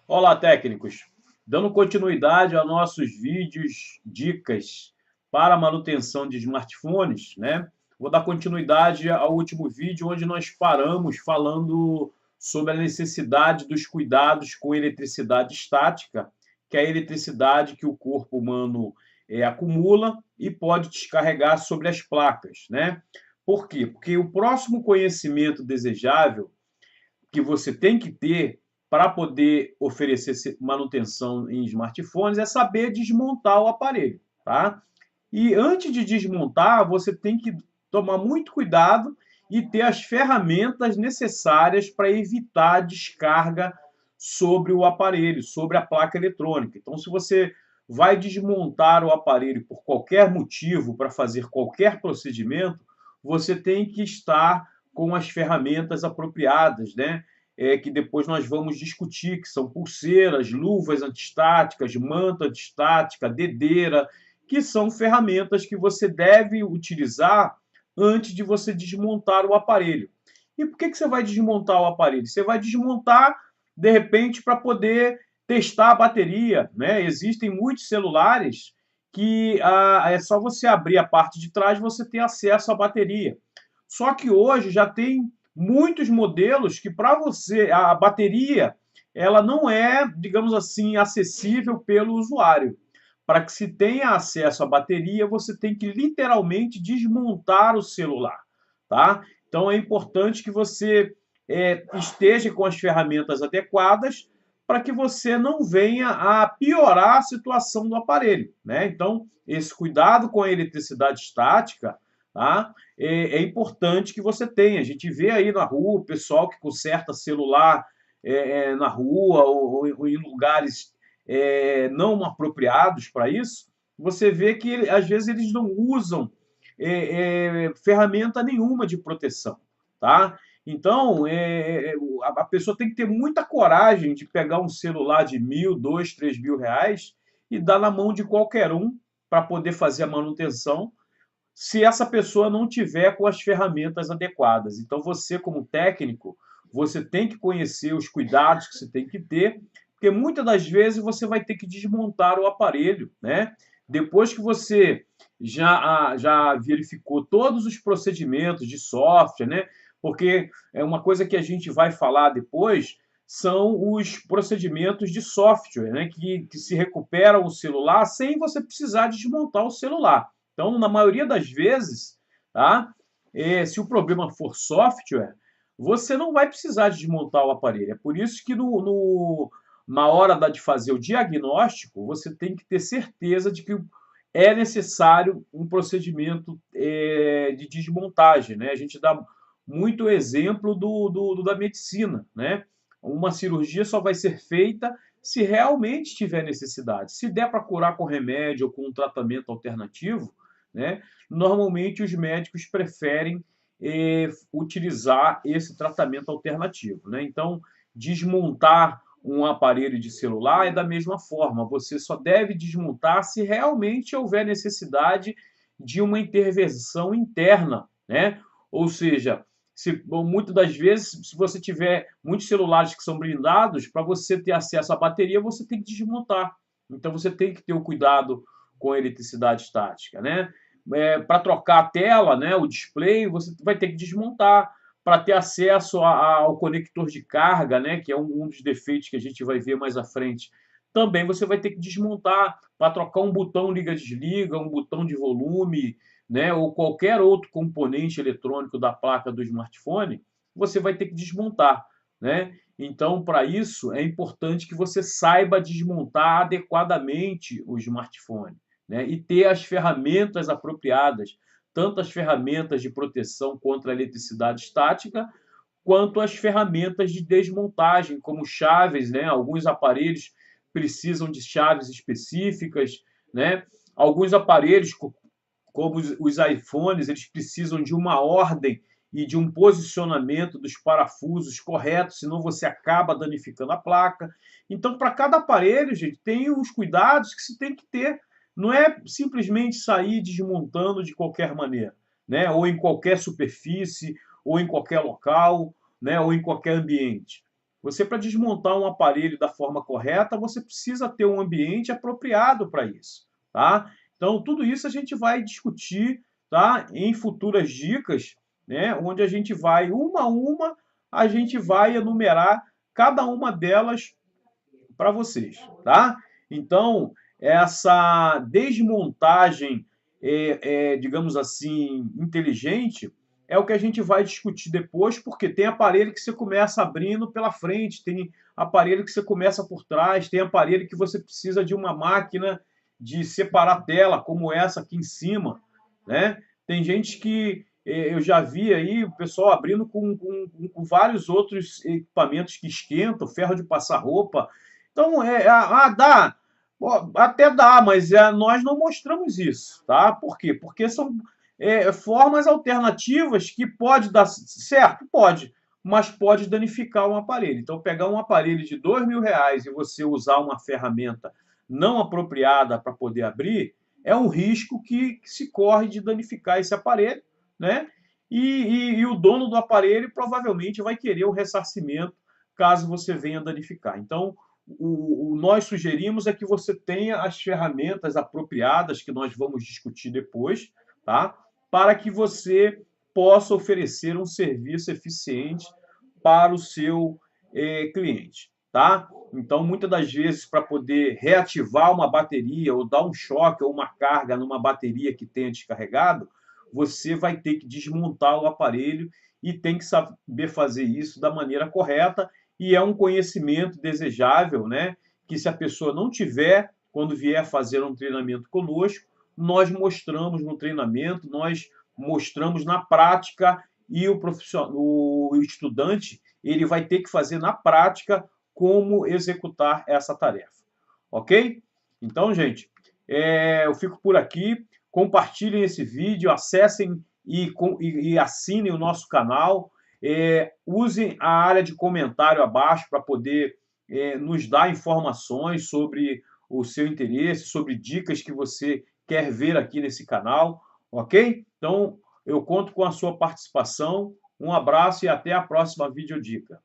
Olá, técnicos! Dando continuidade aos nossos vídeos, dicas para manutenção de smartphones, né? Vou dar continuidade ao último vídeo, onde nós paramos falando sobre a necessidade dos cuidados com eletricidade estática, que é a eletricidade que o corpo humano acumula e pode descarregar sobre as placas, né? Por quê? Porque o próximo conhecimento desejável que você tem que ter para poder oferecer manutenção em smartphones é saber desmontar o aparelho, tá? E antes de desmontar, você tem que tomar muito cuidado e ter as ferramentas necessárias para evitar a descarga sobre o aparelho, sobre a placa eletrônica. Então, se você vai desmontar o aparelho por qualquer motivo, para fazer qualquer procedimento, você tem que estar com as ferramentas apropriadas, né? Que depois nós vamos discutir, que são pulseiras, luvas antistáticas, manta antistática, dedeira, que são ferramentas que você deve utilizar antes de você desmontar o aparelho. E por que você vai desmontar o aparelho? Você vai desmontar, de repente, para poder testar a bateria, né? Existem muitos celulares que é só você abrir a parte de trás e você ter acesso à bateria. Só que hoje já tem muitos modelos que para você a bateria ela não é, digamos assim, acessível pelo usuário. Para que se tenha acesso à bateria, você tem que literalmente desmontar o celular, tá? Então é importante que você esteja com as ferramentas adequadas para que você não venha a piorar a situação do aparelho, né? Então, esse cuidado com a eletricidade estática, tá? É importante que você tenha. A gente vê aí na rua o pessoal que conserta celular na rua ou em lugares não apropriados para isso. Você vê que às vezes eles não usam ferramenta nenhuma de proteção, tá? Então, a pessoa tem que ter muita coragem de pegar um celular de 1.000, 2, 3 mil reais e dar na mão de qualquer um para poder fazer a manutenção, se essa pessoa não tiver com as ferramentas adequadas. Então, você, como técnico, você tem que conhecer os cuidados que você tem que ter, porque muitas das vezes você vai ter que desmontar o aparelho, né? Depois que você já verificou todos os procedimentos de software, né? Porque é uma coisa que a gente vai falar depois são os procedimentos de software, né? Que se recupera o celular sem você precisar desmontar o celular. Então, na maioria das vezes, tá? Se o problema for software, você não vai precisar desmontar o aparelho. É por isso que na hora de fazer o diagnóstico, você tem que ter certeza de que é necessário um procedimento de desmontagem, né? A gente dá muito exemplo da medicina, né? Uma cirurgia só vai ser feita se realmente tiver necessidade. Se der para curar com remédio ou com um tratamento alternativo, né? Normalmente os médicos preferem utilizar esse tratamento alternativo, né? Então, desmontar um aparelho de celular é da mesma forma. Você só deve desmontar se realmente houver necessidade de uma intervenção interna, né? Ou seja, muitas das vezes, se você tiver muitos celulares que são blindados, para você ter acesso à bateria, você tem que desmontar. Então, você tem que ter o cuidado com a eletricidade estática, né? Para trocar a tela, né, o display, você vai ter que desmontar. Para ter acesso ao conector de carga, né, que é um dos defeitos que a gente vai ver mais à frente, também você vai ter que desmontar. Para trocar um botão liga-desliga, um botão de volume, né, ou qualquer outro componente eletrônico da placa do smartphone, você vai ter que desmontar, né? Então, para isso, é importante que você saiba desmontar adequadamente o smartphone, né? E ter as ferramentas apropriadas, tanto as ferramentas de proteção contra a eletricidade estática, quanto as ferramentas de desmontagem, como chaves, né? Alguns aparelhos precisam de chaves específicas, né? Alguns aparelhos, como os iPhones, eles precisam de uma ordem e de um posicionamento dos parafusos corretos, senão você acaba danificando a placa. Então, para cada aparelho, gente, tem os cuidados que se tem que ter. Não é simplesmente sair desmontando de qualquer maneira, né? Ou em qualquer superfície, ou em qualquer local, né? Ou em qualquer ambiente. Você, para desmontar um aparelho da forma correta, você precisa ter um ambiente apropriado para isso, tá? Então, tudo isso a gente vai discutir, tá? Em futuras dicas, né? Onde a gente vai, uma a uma, a gente vai enumerar cada uma delas para vocês, tá? Então, essa desmontagem, digamos assim, inteligente, é o que a gente vai discutir depois, porque tem aparelho que você começa abrindo pela frente, tem aparelho que você começa por trás, tem aparelho que você precisa de uma máquina de separar tela, como essa aqui em cima, né? Tem gente que eu já vi aí o pessoal abrindo com vários outros equipamentos que esquentam, ferro de passar roupa. Então, dá. Pô, até dá, mas nós não mostramos isso, tá? Por quê? Porque são formas alternativas que pode dar certo, pode, mas pode danificar um aparelho. Então, pegar um aparelho de R$ 2.000 e você usar uma ferramenta não apropriada para poder abrir, é um risco que se corre de danificar esse aparelho, né? E o dono do aparelho provavelmente vai querer o ressarcimento caso você venha danificar. Então, nós sugerimos é que você tenha as ferramentas apropriadas, que nós vamos discutir depois, tá? Para que você possa oferecer um serviço eficiente para o seu cliente, tá? Então, muitas das vezes, para poder reativar uma bateria ou dar um choque ou uma carga numa bateria que tenha descarregado, você vai ter que desmontar o aparelho e tem que saber fazer isso da maneira correta, e é um conhecimento desejável, né? Que se a pessoa não tiver, quando vier fazer um treinamento conosco, nós mostramos no treinamento, nós mostramos na prática, e o estudante ele vai ter que fazer na prática como executar essa tarefa. Ok? Então, gente, eu fico por aqui. Compartilhem esse vídeo, acessem e assinem o nosso canal. Usem a área de comentário abaixo para poder nos dar informações sobre o seu interesse, sobre dicas que você quer ver aqui nesse canal, ok? Então, eu conto com a sua participação. Um abraço e até a próxima videodica.